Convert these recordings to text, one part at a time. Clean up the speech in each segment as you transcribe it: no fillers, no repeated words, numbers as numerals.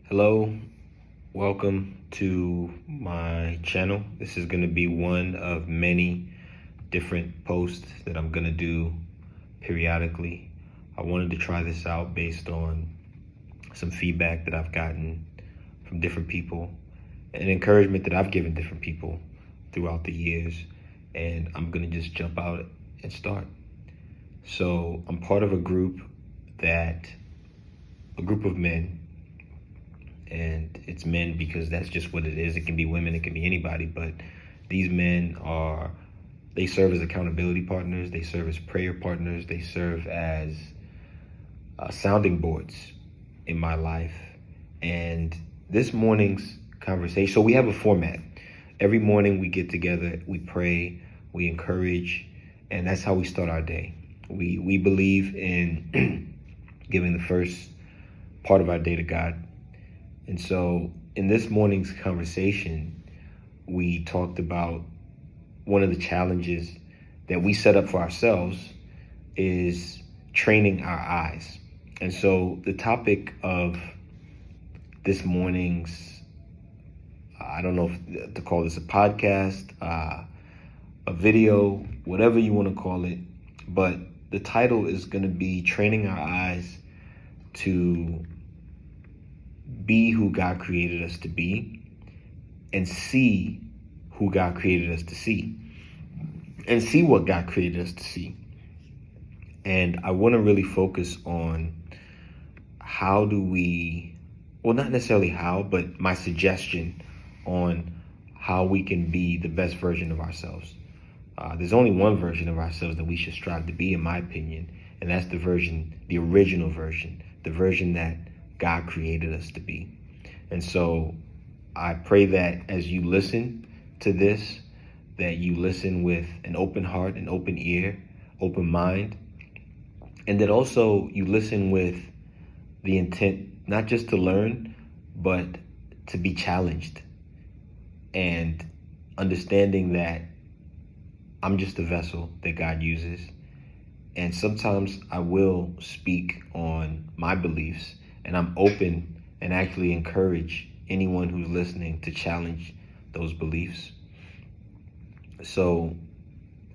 Hello, welcome to my channel. This is going to be one of many different posts that I'm going to do periodically. I wanted to try this out based on some feedback that I've gotten from different people and encouragement that I've given different people throughout the years. And I'm going to just jump out and start. So I'm part of a group of men, and it's men because that's just what it is. It can be women, it can be anybody, but these men they serve as accountability partners, they serve as prayer partners, they serve as sounding boards in my life. And this morning's conversation, so we have a format. Every morning we get together, we pray, we encourage, and that's how we start our day. We believe in giving the first part of our day to God. And so in this morning's conversation, we talked about one of the challenges that we set up for ourselves is training our eyes. And so the topic of this morning's, I don't know if to call this a podcast, a video, whatever you want to call it, but the title is going to be training our eyes to be who God created us to be and see who God created us to see and see what God created us to see. And I want to really focus on how do we, well, not necessarily how, but my suggestion on how we can be the best version of ourselves. There's only one version of ourselves that we should strive to be, in my opinion, and that's the original version, the version that God created us to be. And so I pray that as you listen to this, that you listen with an open heart, an open ear, open mind, and that also you listen with the intent, not just to learn, but to be challenged, and understanding that I'm just a vessel that God uses. And sometimes I will speak on my beliefs, and I'm open and actually encourage anyone who's listening to challenge those beliefs. So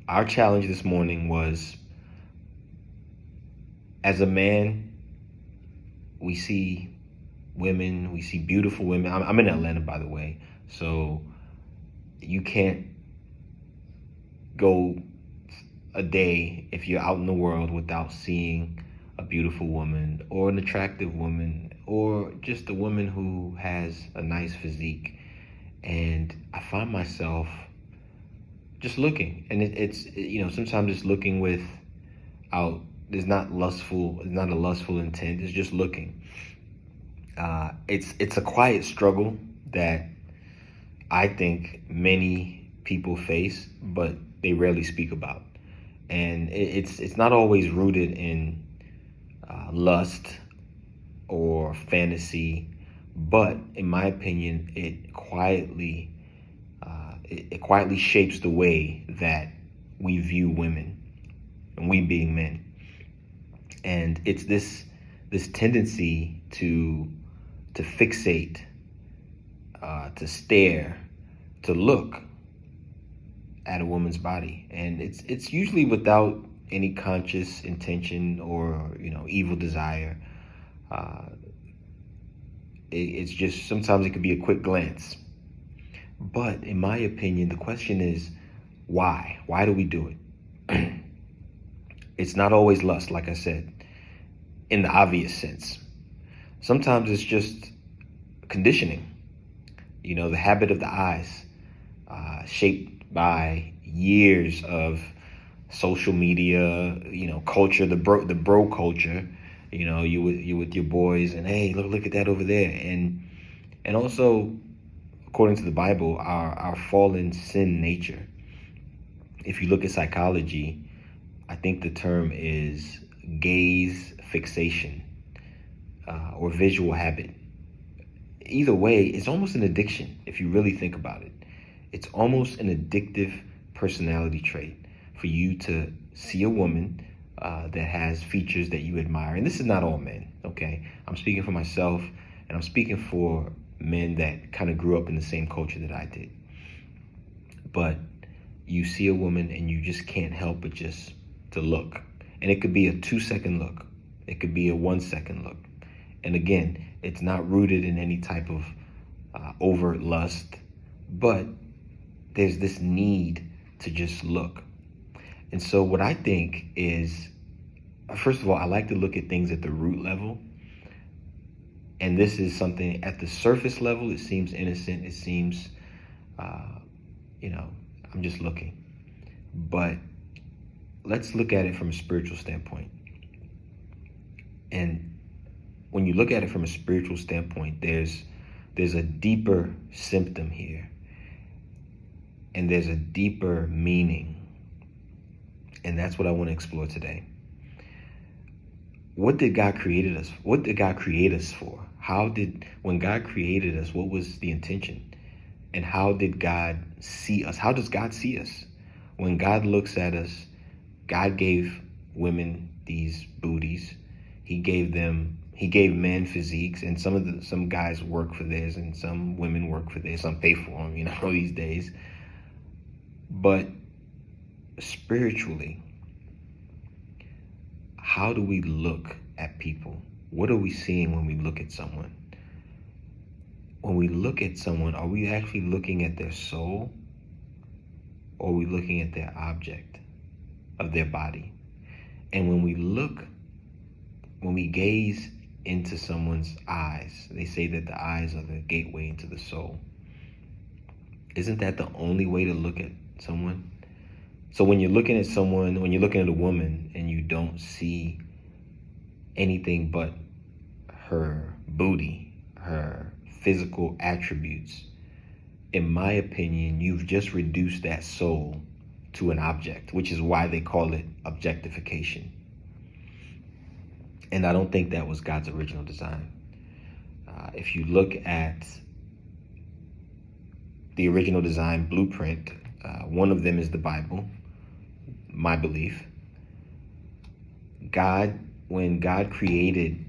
our challenge this morning was, as a man, we see women, we see beautiful women. I'm in Atlanta, by the way, so you can't go a day if you're out in the world without seeing a beautiful woman or an attractive woman or just a woman who has a nice physique. And I find myself just looking, and it's sometimes it's looking without, it's not a lustful intent, it's just looking. It's a quiet struggle that I think many people face, but they rarely speak about. And it's not always rooted in lust or fantasy, but in my opinion, it quietly shapes the way that we view women, and we being men. And it's this tendency to fixate, to stare, to look at a woman's body, and it's usually without any conscious intention or evil desire. It's just, sometimes it could be a quick glance. But in my opinion, the question is, why? Why do we do it? It's not always lust, like I said, in the obvious sense. Sometimes it's just conditioning. The habit of the eyes, shaped by years of social media, culture, the bro culture. You with your boys, and hey, look at that over there, and also, according to the Bible, our fallen sin nature. If you look at psychology, I think the term is gaze fixation, or visual habit. Either way, it's almost an addiction if you really think about it. It's almost an addictive personality trait for you to see a woman that has features that you admire. And this is not all men, okay? I'm speaking for myself, And I'm speaking for men that kind of grew up in the same culture that I did. But you see a woman and you just can't help but just to look. And it could be a 2-second look. It could be a 1-second look. And again, it's not rooted in any type of overt lust, but there's this need to just look. And so what I think is, first of all, I like to look at things at the root level. And this is something at the surface level, it seems innocent. It seems, I'm just looking. But let's look at it from a spiritual standpoint. And when you look at it from a spiritual standpoint, there's a deeper symptom here. And there's a deeper meaning. And that's what I want to explore today. What did God create us? What did God create us for? When God created us, what was the intention? And how did God see us? How does God see us? When God looks at us, God gave women these booties. He gave men physiques, and some guys work for theirs and some women work for theirs. Some pay for them, these days. But spiritually, how do we look at people? What are we seeing when we look at someone? When we look at someone, are we actually looking at their soul? Or are we looking at their object of their body? And when we gaze into someone's eyes, they say that the eyes are the gateway into the soul. Isn't that the only way to look at someone? So when you're looking at someone, when you're looking at a woman and you don't see anything but her booty, her physical attributes, in my opinion, you've just reduced that soul to an object, which is why they call it objectification. And I don't think that was God's original design. If you look at the original design blueprint, one of them is the Bible, my belief. When God created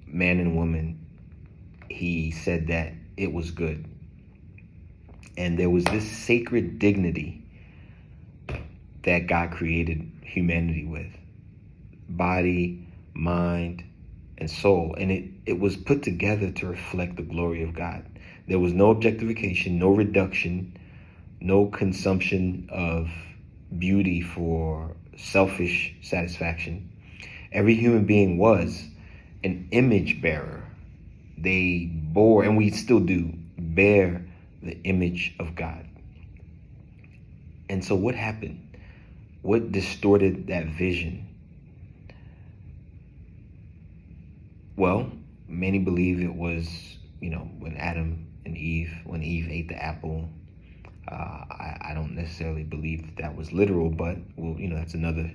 man and woman, he said that it was good. And there was this sacred dignity that God created humanity with. Body, mind, and soul. And it was put together to reflect the glory of God. There was no objectification, no reduction, no consumption of beauty for selfish satisfaction. Every human being was an image bearer. They bore, and we still do, bear the image of God. And so what happened? What distorted that vision? Well, many believe it was, when Eve ate the apple. I don't necessarily believe that was literal, but that's another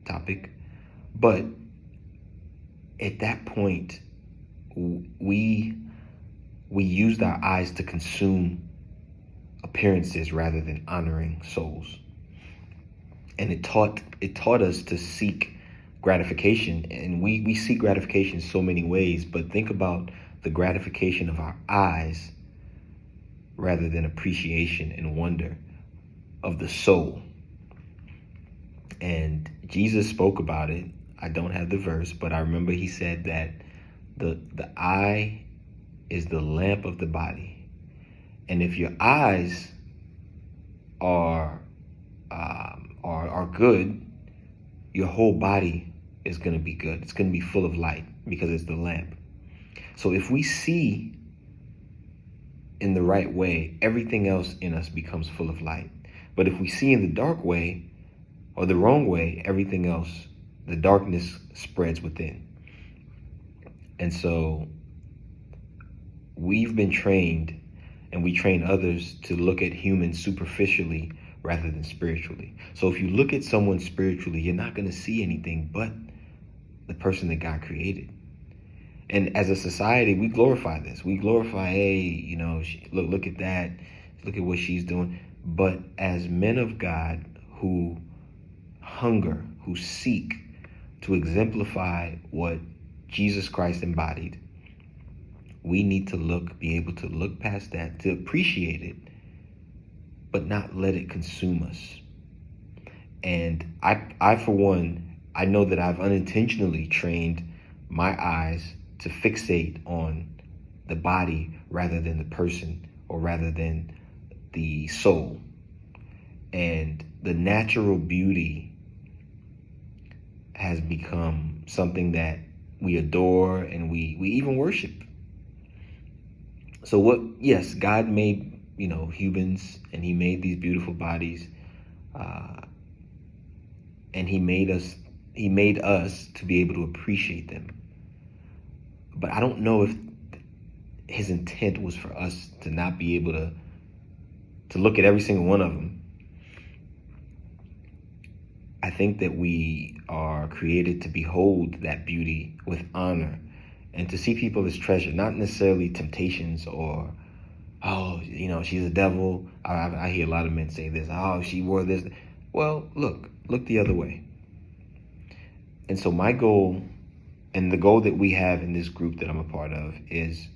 topic. But at that point, we used our eyes to consume appearances rather than honoring souls. And it taught us to seek gratification. And we seek gratification so many ways, but think about the gratification of our eyes rather than appreciation and wonder of the soul. And Jesus spoke about it. I don't have the verse, but I remember he said that the eye is the lamp of the body. And if your eyes are good, your whole body is going to be good. It's going to be full of light because it's the lamp. So if we see in the right way, everything else in us becomes full of light. But if we see in the dark way or the wrong way, everything else, the darkness spreads within. And so we've been trained, and we train others to look at humans superficially rather than spiritually. So if you look at someone spiritually, you're not going to see anything but the person that God created. And as a society, we glorify this. We glorify, hey, look at that. Look at what she's doing. But as men of God who hunger, who seek to exemplify what Jesus Christ embodied, we need to be able to look past that, to appreciate it, but not let it consume us. And I for one, I know that I've unintentionally trained my eyes to fixate on the body rather than the person, or rather than the soul. And the natural beauty has become something that we adore and we even worship. So yes, God made, humans, and he made these beautiful bodies. And he made us to be able to appreciate them. But I don't know if his intent was for us to not be able to look at every single one of them. I think that we are created to behold that beauty with honor and to see people as treasure, not necessarily temptations or, she's a devil. I hear a lot of men say this, she wore this. Well, look the other way. And so my goal, and the goal that we have in this group that I'm a part of, is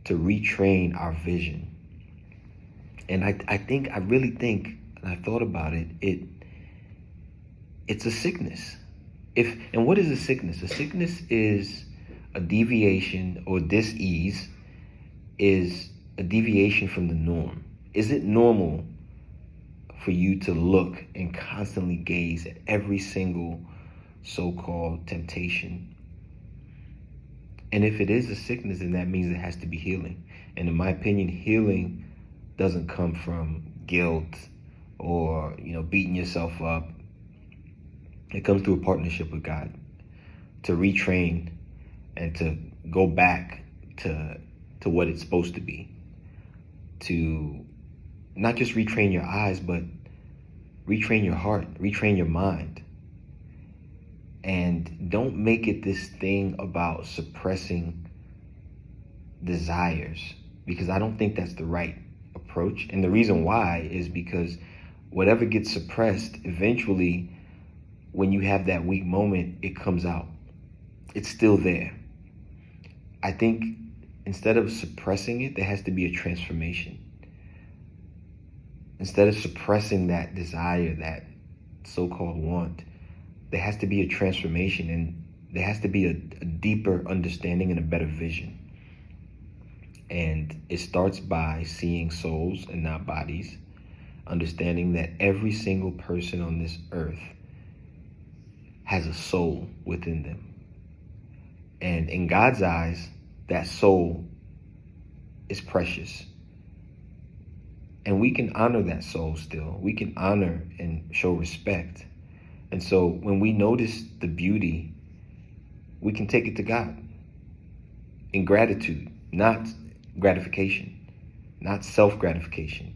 to retrain our vision. And I really think, and I thought about it, it's a sickness. And what is a sickness? A sickness is a deviation, or dis-ease is a deviation from the norm. Is it normal for you to look and constantly gaze at every single so-called temptation? And if it is a sickness, then that means it has to be healing. And in my opinion, healing doesn't come from guilt or, beating yourself up. It comes through a partnership with God to retrain and to go back to what it's supposed to be. To not just retrain your eyes, but retrain your heart, retrain your mind. And don't make it this thing about suppressing desires, because I don't think that's the right approach. And the reason why is because whatever gets suppressed, eventually, when you have that weak moment, it comes out. It's still there. I think instead of suppressing it, there has to be a transformation. Instead of suppressing that desire, that so-called want, there has to be a transformation, and there has to be a deeper understanding and a better vision. And it starts by seeing souls and not bodies, understanding that every single person on this earth has a soul within them. And in God's eyes, that soul is precious. And we can honor that soul still. We can honor and show respect. And so when we notice the beauty, we can take it to God in gratitude, not gratification, not self-gratification.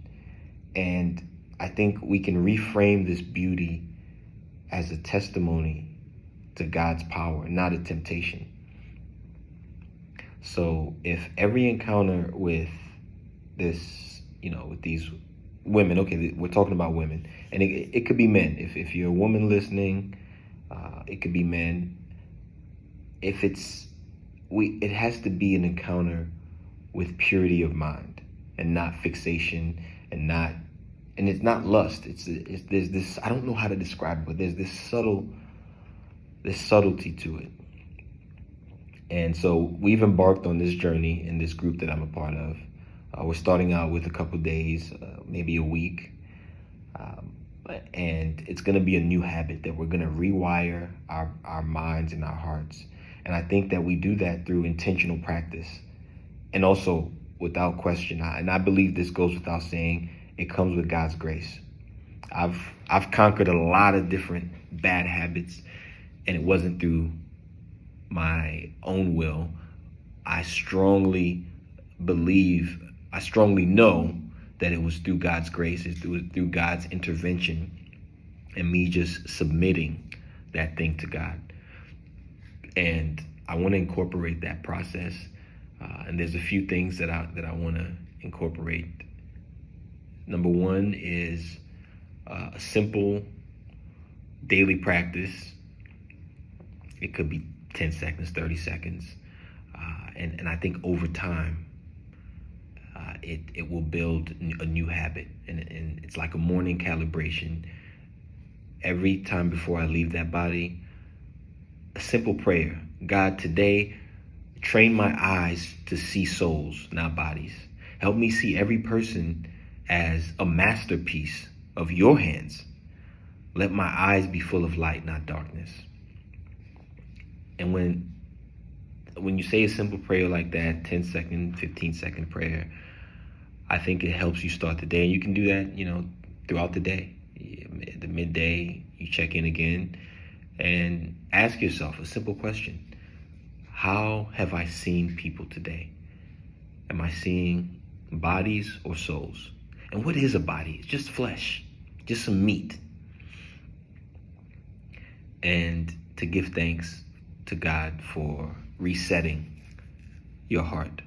And I think we can reframe this beauty as a testimony to God's power, not a temptation. So if every encounter with this, with these women, okay, we're talking about women, and it could be men. If you're a woman listening, it could be men. It has to be an encounter with purity of mind and not fixation, and it's not lust. There's this, I don't know how to describe it, but there's this subtlety to it. And so we've embarked on this journey in this group that I'm a part of. We're starting out with a couple days, maybe a week. And it's going to be a new habit that we're going to rewire our minds and our hearts. And I think that we do that through intentional practice. And also, without question, and I believe this goes without saying, it comes with God's grace. I've conquered a lot of different bad habits, and it wasn't through my own will. I strongly know that it was through God's grace, it was through God's intervention, and me just submitting that thing to God. And I want to incorporate that process. And there's a few things that I want to incorporate. Number one is a simple daily practice. It could be 10 seconds, 30 seconds. And I think over time, it will build a new habit. And it's like a morning calibration. Every time before I leave that body, a simple prayer. God, today, train my eyes to see souls, not bodies. Help me see every person as a masterpiece of your hands. Let my eyes be full of light, not darkness. And when you say a simple prayer like that, 10-second, 15-second prayer, I think it helps you start the day. And you can do that, throughout the day. The midday, you check in again and ask yourself a simple question. How have I seen people today? Am I seeing bodies or souls? And what is a body? It's just flesh, just some meat. And to give thanks to God for resetting your heart.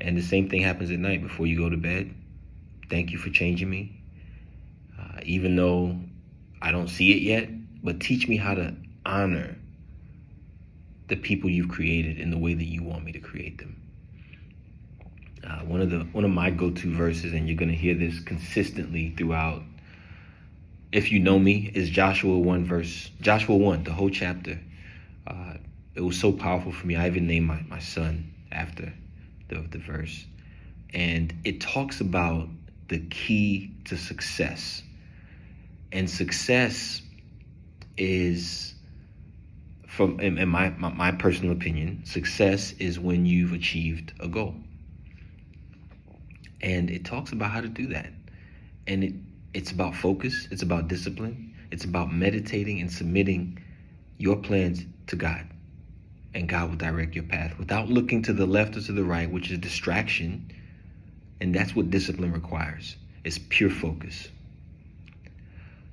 And the same thing happens at night before you go to bed. Thank you for changing me. Even though I don't see it yet, but teach me how to honor the people you've created in the way that you want me to create them. One of my go-to verses, and you're going to hear this consistently throughout, if you know me, is Joshua 1, the whole chapter. It was so powerful for me. I even named my son after the verse. And it talks about the key to success. And success is, in my personal opinion, success is when you've achieved a goal. And it talks about how to do that. And it's about focus. It's about discipline. It's about meditating and submitting your plans to God. And God will direct your path without looking to the left or to the right, which is distraction. And that's what discipline requires. It's pure focus.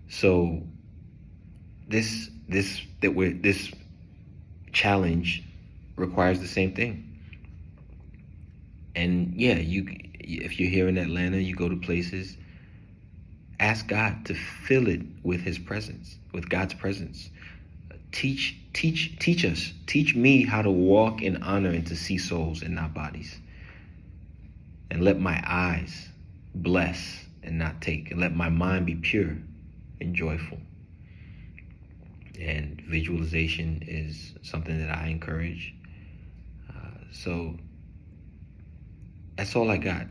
So this challenge requires the same thing. And yeah, if you're here in Atlanta, you go to places, ask God to fill it with his presence, with God's presence. Teach us. Teach me how to walk in honor and to see souls and not bodies. And let my eyes bless and not take. And let my mind be pure and joyful. And visualization is something that I encourage. So that's all I got.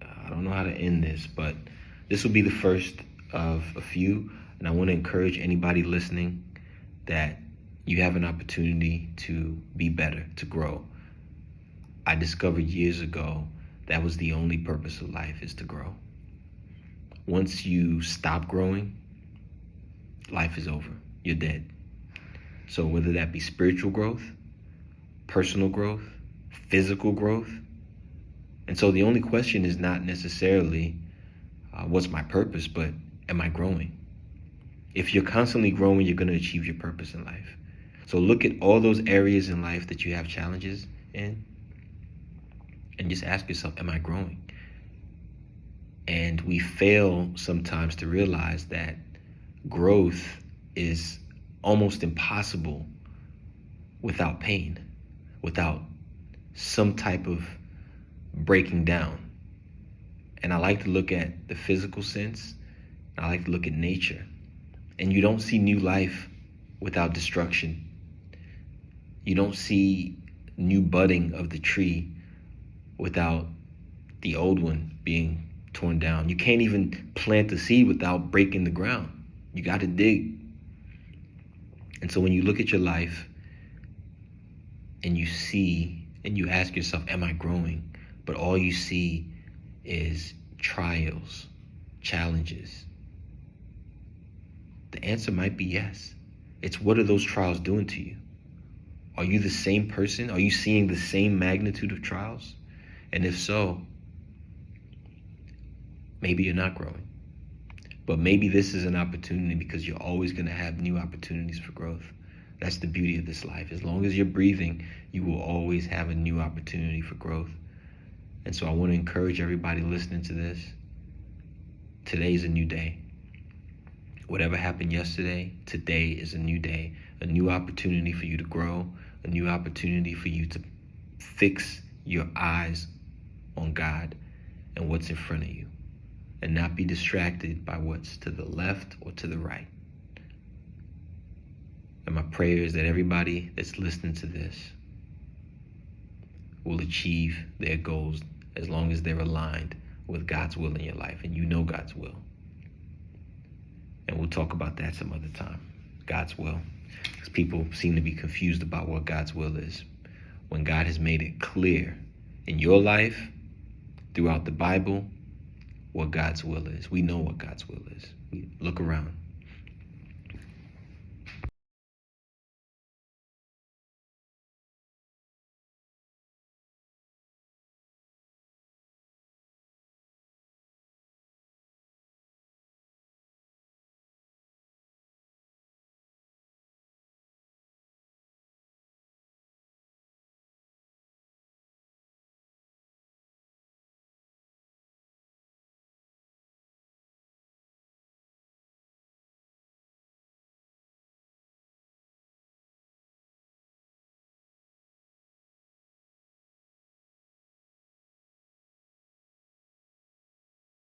I don't know how to end this, but this will be the first of a few. And I want to encourage anybody listening that you have an opportunity to be better, to grow. I discovered years ago that was the only purpose of life, is to grow. Once you stop growing, life is over. You're dead. So whether that be spiritual growth, personal growth, physical growth. And so the only question is not necessarily what's my purpose, but am I growing? If you're constantly growing, you're going to achieve your purpose in life. So look at all those areas in life that you have challenges in and just ask yourself, am I growing? And we fail sometimes to realize that growth is almost impossible without pain, without some type of breaking down. And I like to look at the physical sense. I like to look at nature. And you don't see new life without destruction. You don't see new budding of the tree without the old one being torn down. You can't even plant the seed without breaking the ground. You got to dig. And so when you look at your life and you see and you ask yourself, am I growing? But all you see is trials, challenges. The answer might be yes. It's, what are those trials doing to you? Are you the same person? Are you seeing the same magnitude of trials? And if so, maybe you're not growing. But maybe this is an opportunity, because you're always going to have new opportunities for growth. That's the beauty of this life. As long as you're breathing, you will always have a new opportunity for growth. And so I want to encourage everybody listening to this. Today's a new day. Whatever happened yesterday, today is a new day, a new opportunity for you to grow, a new opportunity for you to fix your eyes on God and what's in front of you, and not be distracted by what's to the left or to the right. And my prayer is that everybody that's listening to this will achieve their goals as long as they're aligned with God's will in your life, and you know God's will. And we'll talk about that some other time. God's will. Because people seem to be confused about what God's will is, when God has made it clear in your life, throughout the Bible, what God's will is. We know what God's will is. We look around.